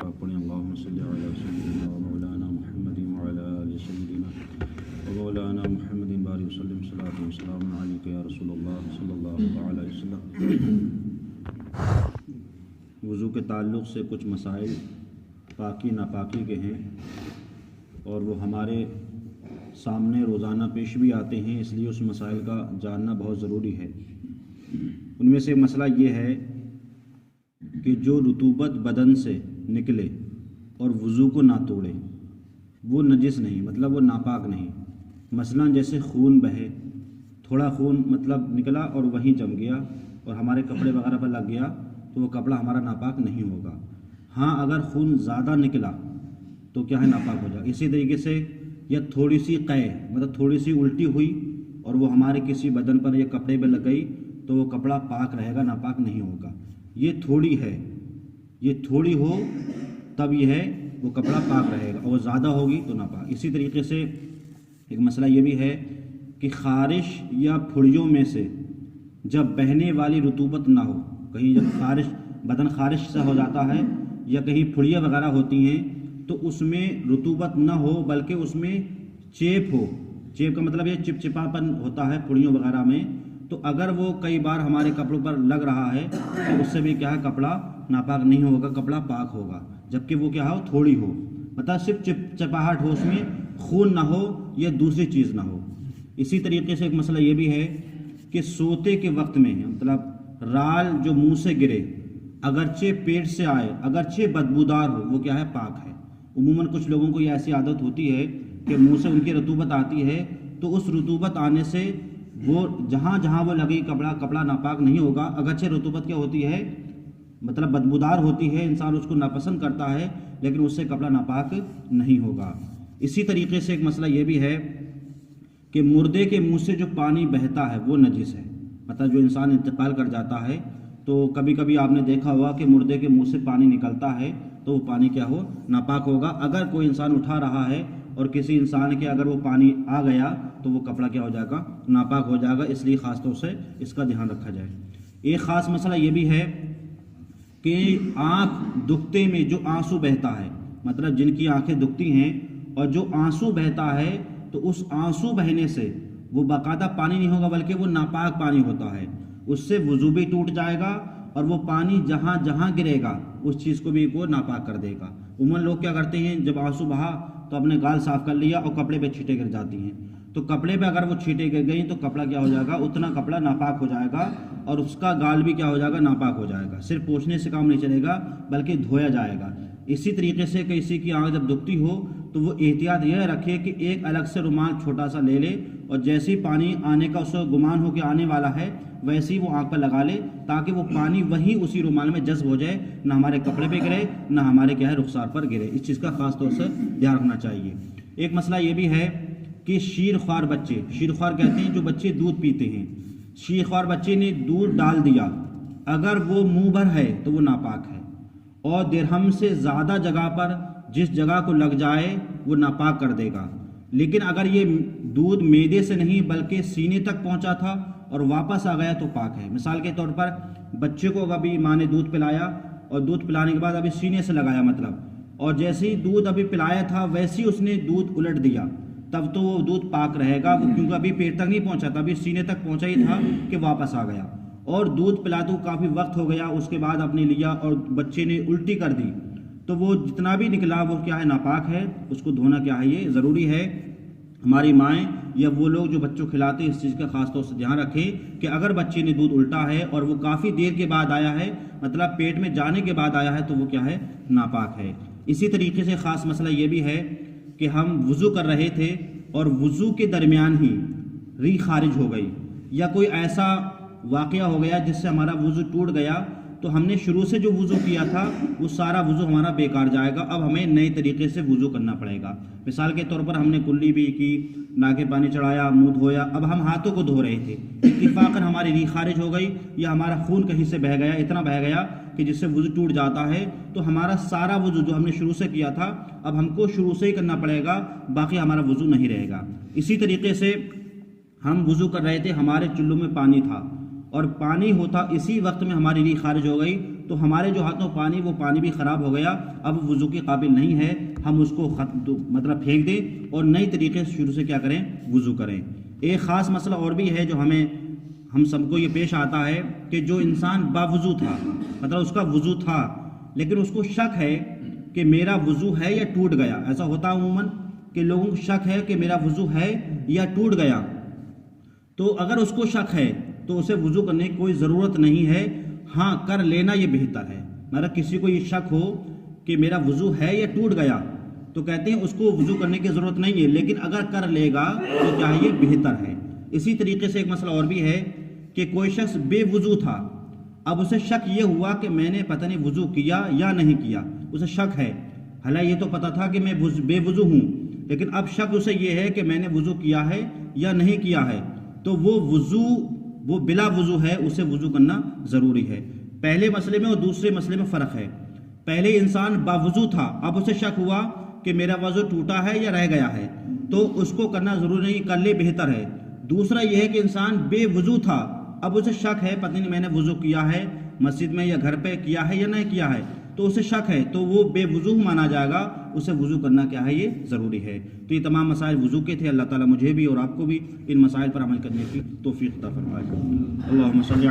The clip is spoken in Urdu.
پاک پڑھیں اللہم صلی علی سیدنا و مولانا محمد وعلی آل سیدنا و مولانا محمد بارک وسلم صلاۃ و سلام علیک یا رسول اللہ صلی اللہ علیہ وسلم۔ وضو کے تعلق سے کچھ مسائل پاکی ناپاکی کے ہیں اور وہ ہمارے سامنے روزانہ پیش بھی آتے ہیں، اس لیے اس مسائل کا جاننا بہت ضروری ہے۔ ان میں سے مسئلہ یہ ہے کہ جو رطوبت بدن سے نکلے اور وضو کو نہ توڑے وہ نجس نہیں، مطلب وہ ناپاک نہیں۔ مثلا جیسے خون بہے، تھوڑا خون مطلب نکلا اور وہیں جم گیا اور ہمارے کپڑے وغیرہ پر لگ گیا تو وہ کپڑا ہمارا ناپاک نہیں ہوگا۔ ہاں اگر خون زیادہ نکلا تو کیا ہے، ناپاک ہو جائے۔ اسی طریقے سے یا تھوڑی سی قے مطلب تھوڑی سی الٹی ہوئی اور وہ ہمارے کسی بدن پر یا کپڑے پہ لگ گئی تو وہ کپڑا پاک رہے گا، ناپاک نہیں ہوگا۔ یہ تھوڑی ہے، یہ تھوڑی ہو تب یہ ہے وہ کپڑا پاک رہے گا، اور زیادہ ہوگی تو ناپاک۔ اسی طریقے سے ایک مسئلہ یہ بھی ہے کہ خارش یا پھڑیوں میں سے جب بہنے والی رطوبت نہ ہو، کہیں جب بدن خارش سے ہو جاتا ہے یا کہیں پھڑیاں وغیرہ ہوتی ہیں تو اس میں رطوبت نہ ہو بلکہ اس میں چیپ ہو۔ چیپ کا مطلب یہ چپچپاپن ہوتا ہے پھڑیوں وغیرہ میں، تو اگر وہ کئی بار ہمارے کپڑوں پر لگ رہا ہے تو اس سے بھی کیا ہے، کپڑا ناپاک نہیں ہوگا، کپڑا پاک ہوگا۔ جبکہ وہ کیا ہو، تھوڑی ہو، مطلب صرف چپچپاہٹ ہو، اس میں خون نہ ہو یا دوسری چیز نہ ہو۔ اسی طریقے سے ایک مسئلہ یہ بھی ہے کہ سوتے کے وقت میں مطلب رال جو منہ سے گرے اگرچہ پیٹ سے آئے، اگرچہ بدبودار ہو، وہ کیا ہے، پاک ہے۔ عموماً کچھ لوگوں کو یہ ایسی عادت ہوتی ہے کہ منہ سے ان کی رطوبت آتی ہے تو اس رطوبت آنے سے وہ جہاں جہاں وہ لگی کپڑا ناپاک نہیں ہوگا، اگرچہ رطوبت کیا ہوتی ہے، مطلب بدبودار ہوتی ہے، انسان اس کو ناپسند کرتا ہے لیکن اس سے کپڑا ناپاک نہیں ہوگا۔ اسی طریقے سے ایک مسئلہ یہ بھی ہے کہ مردے کے منہ سے جو پانی بہتا ہے وہ نجس ہے، مطلب جو انسان انتقال کر جاتا ہے تو کبھی کبھی آپ نے دیکھا ہوا کہ مردے کے منہ سے پانی نکلتا ہے تو وہ پانی کیا ہو، ناپاک ہوگا۔ اگر کوئی انسان اٹھا رہا ہے اور کسی انسان کے اگر وہ پانی آ گیا تو وہ کپڑا کیا ہو جائے گا، ناپاک ہو جائے گا، اس لیے خاص طور سے اس کا دھیان رکھا جائے۔ ایک خاص مسئلہ یہ بھی ہے کہ آنکھ دکھتے میں جو آنسو بہتا ہے، مطلب جن کی آنکھیں دکھتی ہیں اور جو آنسو بہتا ہے تو اس آنسو بہنے سے وہ باقاعدہ پانی نہیں ہوگا بلکہ وہ ناپاک پانی ہوتا ہے، اس سے وضو بھی ٹوٹ جائے گا اور وہ پانی جہاں جہاں گرے گا اس چیز کو بھی وہ ناپاک کر دے گا۔ عموماً لوگ کیا کرتے ہیں، جب آنسو بہا تو اپنے گال صاف کر لیا اور کپڑے پہ چھینٹیں گر جاتی ہیں، تو کپڑے پہ اگر وہ چھینٹیں گر گئیں تو کپڑا کیا ہو جائے گا، اتنا کپڑا ناپاک ہو جائے گا اور اس کا گال بھی کیا ہو جائے گا، ناپاک ہو جائے گا۔ صرف پوچھنے سے کام نہیں چلے گا بلکہ دھویا جائے گا۔ اسی طریقے سے کسی کی آنکھ جب دکھتی ہو تو وہ احتیاط یہ رکھے کہ ایک الگ سے رومال چھوٹا سا لے لے اور جیسے ہی پانی آنے کا اس کو گمان ہو کہ آنے والا ہے ویسے ہی وہ آنکھ پر لگا لے تاکہ وہ پانی وہی اسی رومال میں جذب ہو جائے، نہ ہمارے کپڑے پہ گرے نہ ہمارے کیا ہے رخسار پر گرے۔ اس چیز کا خاص طور سے دھیان رکھنا چاہیے۔ ایک مسئلہ یہ بھی ہے کہ شیر خوار بچے، شیر خوار کہتے ہیں جو بچے دودھ پیتے ہیں، شیر خوار بچے نے دودھ ڈال دیا، اگر وہ منہ بھر ہے تو وہ ناپاک ہے، اور درہم سے زیادہ جگہ پر جس جگہ کو لگ جائے وہ ناپاک کر دے گا۔ لیکن اگر یہ دودھ معدے سے نہیں بلکہ سینے تک پہنچا تھا اور واپس آ گیا تو پاک ہے۔ مثال کے طور پر بچے کو ابھی ماں نے دودھ پلایا اور دودھ پلانے کے بعد ابھی سینے سے لگایا مطلب، اور جیسے ہی دودھ ابھی پلایا تھا ویسے ہی اس نے دودھ الٹ دیا، تب تو وہ دودھ پاک رہے گا، کیونکہ ابھی پیٹ تک نہیں پہنچا تھا، ابھی سینے تک پہنچا ہی تھا کہ واپس آ گیا، اور دودھ پلاتے کافی وقت ہو گیا، اس کے بعد اپنے لیا اور بچے نے الٹی کر دی تو وہ جتنا بھی نکلا وہ کیا ہے، ناپاک ہے، اس کو دھونا کیا ہے، یہ ضروری ہے۔ ہماری مائیں یا وہ لوگ جو بچوں کھلاتے ہیں اس چیز کا خاص طور سے دھیان رکھیں کہ اگر بچے نے دودھ الٹا ہے اور وہ کافی دیر کے بعد آیا ہے، مطلب پیٹ میں جانے کے بعد آیا ہے تو وہ کیا ہے، ناپاک ہے۔ اسی طریقے سے خاص مسئلہ یہ بھی ہے کہ ہم وضو کر رہے تھے اور وضو کے درمیان ہی ری خارج ہو گئی یا کوئی ایسا واقعہ ہو گیا جس سے ہمارا وضو ٹوٹ گیا، تو ہم نے شروع سے جو وضو کیا تھا وہ سارا وضو ہمارا بیکار جائے گا، اب ہمیں نئے طریقے سے وضو کرنا پڑے گا۔ مثال کے طور پر ہم نے کلی بھی کی، ناکے پانی چڑھایا، منہ دھویا، اب ہم ہاتھوں کو دھو رہے تھے، اتفاقاً ہماری ری خارج ہو گئی یا ہمارا خون کہیں سے بہہ گیا، اتنا بہہ گیا کہ جس سے وضو ٹوٹ جاتا ہے، تو ہمارا سارا وضو جو ہم نے شروع سے کیا تھا اب ہم کو شروع سے ہی کرنا پڑے گا، باقی ہمارا وضو نہیں رہے گا۔ اسی طریقے سے ہم وضو کر رہے تھے، ہمارے چلوں میں پانی تھا اور پانی ہوتا اسی وقت میں ہماری ری خارج ہو گئی تو ہمارے جو ہاتھوں پانی وہ پانی بھی خراب ہو گیا، اب وضو کے قابل نہیں ہے، ہم اس کو مطلب پھینک دیں اور نئی طریقے سے شروع سے کیا کریں، وضو کریں۔ ایک خاص مسئلہ اور بھی ہے جو ہم سب کو یہ پیش آتا ہے کہ جو انسان باوضو تھا، مطلب اس کا وضو تھا لیکن اس کو شک ہے کہ میرا وضو ہے یا ٹوٹ گیا۔ ایسا ہوتا ہے عموماً کہ لوگوں کو شک ہے کہ میرا وضو ہے یا ٹوٹ گیا، تو اگر اس کو شک ہے تو اسے وضو کرنے کی کوئی ضرورت نہیں ہے، ہاں کر لینا یہ بہتر ہے۔ مطلب کسی کو یہ شک ہو کہ میرا وضو ہے یا ٹوٹ گیا تو کہتے ہیں اس کو وضو کرنے کی ضرورت نہیں ہے، لیکن اگر کر لے گا تو کیا یہ بہتر ہے۔ اسی طریقے سے ایک مسئلہ اور بھی ہے کہ کوئی شخص بے وضو تھا، اب اسے شک یہ ہوا کہ میں نے پتہ نہیں وضو کیا یا نہیں کیا، اسے شک ہے، حالانکہ یہ تو پتہ تھا کہ میں بے وضو ہوں، لیکن اب شک اسے یہ ہے کہ میں نے وضو کیا ہے یا نہیں کیا ہے، تو وہ بلا وضو ہے، اسے وضو کرنا ضروری ہے۔ پہلے مسئلے میں اور دوسرے مسئلے میں فرق ہے۔ پہلے انسان باوضو تھا، اب اسے شک ہوا کہ میرا وضو ٹوٹا ہے یا رہ گیا ہے، تو اس کو کرنا ضروری نہیں، کر لے بہتر ہے۔ دوسرا یہ ہے کہ انسان بے وضو تھا، اب اسے شک ہے پتہ نہیں میں نے وضو کیا ہے مسجد میں یا گھر پہ کیا ہے یا نہیں کیا ہے، تو اسے شک ہے تو وہ بے وضو مانا جائے گا، اسے وضو کرنا کیا ہے، یہ ضروری ہے۔ تو یہ تمام مسائل وضو کے تھے۔ اللہ تعالیٰ مجھے بھی اور آپ کو بھی ان مسائل پر عمل کرنے کی توفیق عطا فرمائے۔ اللہم صلی